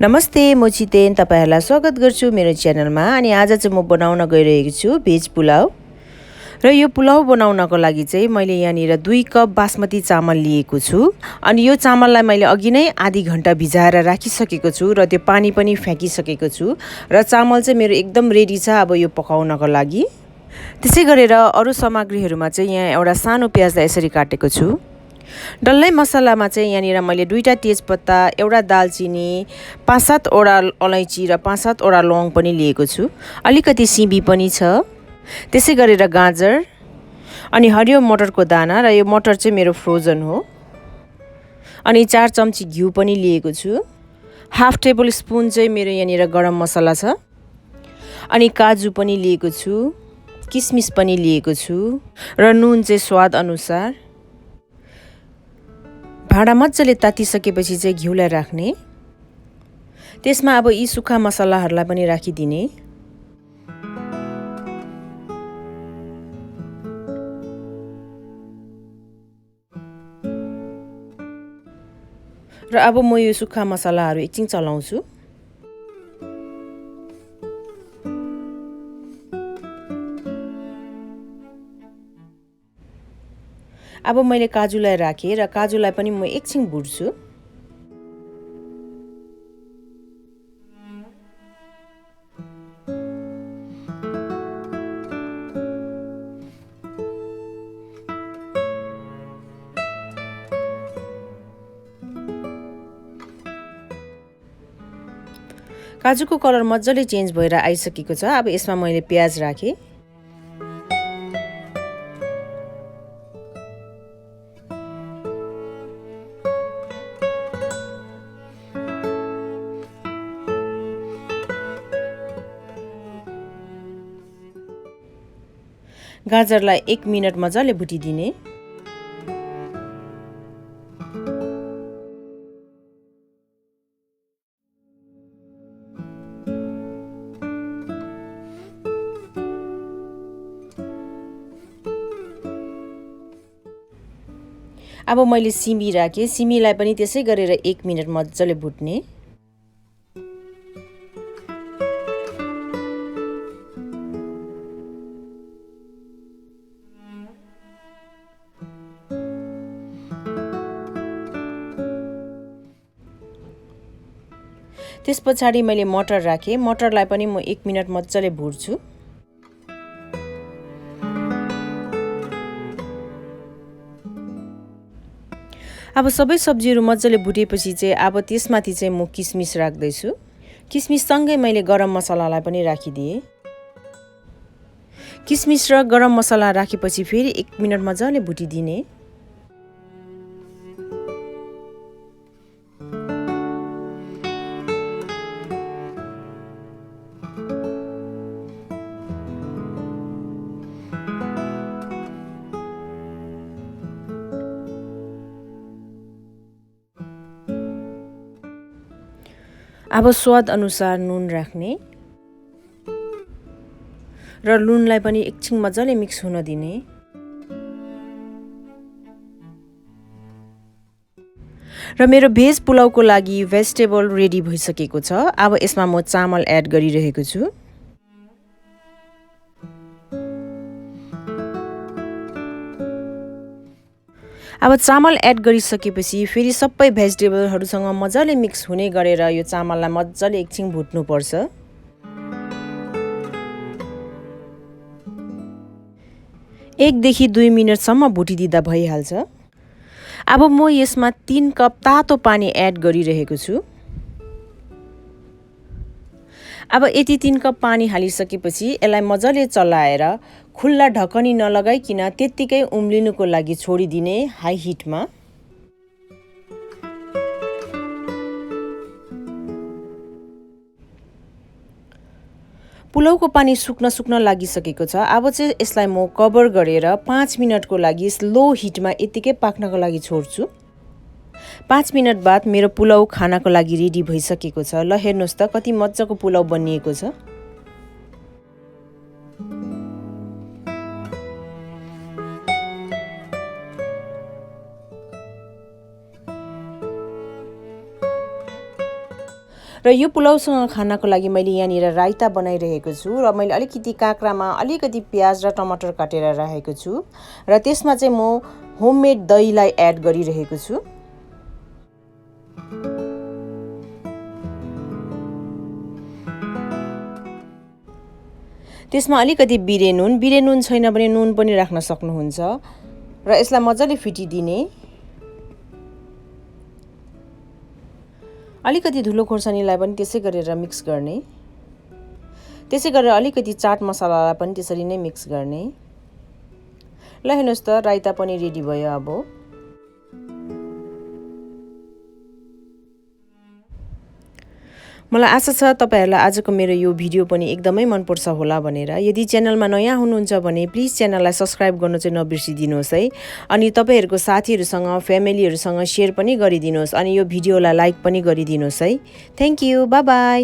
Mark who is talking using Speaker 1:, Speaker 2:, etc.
Speaker 1: नमस्ते, म छितेन तपाईहरुलाई स्वागत गर्छु मेरो च्यानलमा। अनि आज चाहिँ म बनाउन गइरहेको छु भेज पुलाव। र यो पुलाव बनाउनको लागि चाहिँ मैले यहाँनिर 2 कप बासमती चामल लिएको छु। अनि यो चामललाई मैले अघि नै आधी घण्टा भिजाएर राखिसकेको छु र त्यो पानी पनि फ्याकिसकेको छु र चामल चाहिँ मेरो एकदम रेडी छ अब यो पकाउनको लागि। त्यसै गरेर अरु सामग्रीहरुमा चाहिँ यहाँ एउटा सानो प्याजलाई यसरी काटेको छु। डल्लै मसलामा चाहिँ यहाँनिर मैले 2टा तेजपत्ता, एउटा दालचिनी, 5-7 वटा अलैंची र 5-7 वटा लौंग पनि लिएको छु। अलिकति सिमी पनि छ। त्यसै गरेर गाजर अनि हरियो मटरको दाना र यो मटर चाहिँ मेरो फ्रोजन हो। अनि 4 चम्ची घिउ पनि लिएको छु। हाफ टेबल स्पुन चाहिँ मेरो यहाँनिर गरम मसला छ। अनि काजु पनि लिएको छु, किसमिस पनि लिएको छु र नुन चाहिँ स्वाद अनुसार। भाडा मज्जाले तातिसकेपछि चाहिँ घिउलाई राख्ने। त्यसमा अब यी सुक्खा मसलाहरुलाई पनि राखिदिने। र अब म यो सुक्खा मसलाहरु एकछिन चलाउँछु। अब मैले काजुलाई राखे र काजुलाई पनि म एकछिन भुट्छु। काजुको कलर मज्जाले चेन्ज भएर आइसकेको छ। अब यसमा मैले प्याज राखे। गाजरलाई 1 मिनेट मज्जाले भुटिदिने। अब मैले सिमी राखे। सिमीलाई पनि त्यसै गरेर 1 मिनेट मज्जाले भुट्ने। त्यसपछि मैले मटर राखे। मटरलाई पनि म 1 मिनेट मज्जाले भुट्छु। अब सबै सब्जीहरु मज्जाले भुटेपछि चाहिँ अब त्यसमाथि चाहिँ म किसमिस राख्दै छु। किसमिस सँगै मैले गरम मसलालाई पनि राखिदिए। किसमिस र गरम मसला राखेपछि फेरि 1 मिनेट मज्जाले भुटिदिने। अब स्वाद अनुसार नुन राख्ने र नुनलाई पनि एकछिन मज्जाले मिक्स हुन दिने। र मेरो भेज पुलावको लागि भेजिटेबल रेडी भइसकेको छ। अब यसमा म चामल एड गरिरहेको छु। अब चामल एड गरिसकेपछि फेरि सबै भेजिटेबलहरुसँग मज्जाले मिक्स हुने गरेर यो चामललाई मज्जाले एकछिन भुट्नु पर्छ। 1 देखि 2 मिनेटसम्म भुटिदिदा भइहाल्छ। अब म यसमा 3 कप तातो पानी एड गरिरहेको छु। अब यति 3 कप पानी हालिसकेपछि यसलाई मज्जाले चलाएर खुल्ला ढकनी नलगाइकिन त्यतिकै उम्लिनुको लागि छोडिदिने हाई हिटमा। पुलावको पानी सुक्न लागिसकेको छ। अब चाहिँ यसलाई म कभर गरेर 5 मिनेटको लागि स्लो हिटमा यतिकै पाक्नको लागि छोड्छु। 5 मिनेट बाद मेरो पुलाव खानको लागि रेडी भइसकेको छ। ल हेर्नुस् त कति मज्जाको पुलाव बनिएको छ। र यो पुलाउसँग खानको लागि मैले यहाँनिर राइता बनाइरहेको छु र मैले अलिकति काँक्रामा अलिकति प्याज र टमाटर काटेर राखेको छु र त्यसमा चाहिँ म होममेड दहीलाई एड गरिरहेको छु। त्यसमा अलिकति बिरे नुन छैन भने नुन पनि राख्न सक्नुहुन्छ र यसलाई मजाले फिटिदिने। अलिकति धुलो खोर्सानीलाई पनि त्यसै गरेर मिक्स गर्ने। त्यसै गरेर अलिकति चाट मसलालाई पनि त्यसरी नै मिक्स गर्ने। ल हेर्नुहोस् त राइता पनि रेडी भयो। अब मलाई आशा छ तपाईहरुलाई आजको मेरो यो भिडियो पनि एकदमै मन पर्छ होला भनेर। यदि च्यानलमा नयाँ हुनुहुन्छ भने प्लिज च्यानललाई सब्स्क्राइब गर्न चाहिँ नबिर्सिदिनुहोस् है। अनि तपाईहरुको साथीहरुसँग फ्यामिलीहरुसँग शेयर पनि गरिदिनुहोस् अनि यो भिडियोलाई लाइक पनि गरिदिनुहोस् है। Thank you, bye bye.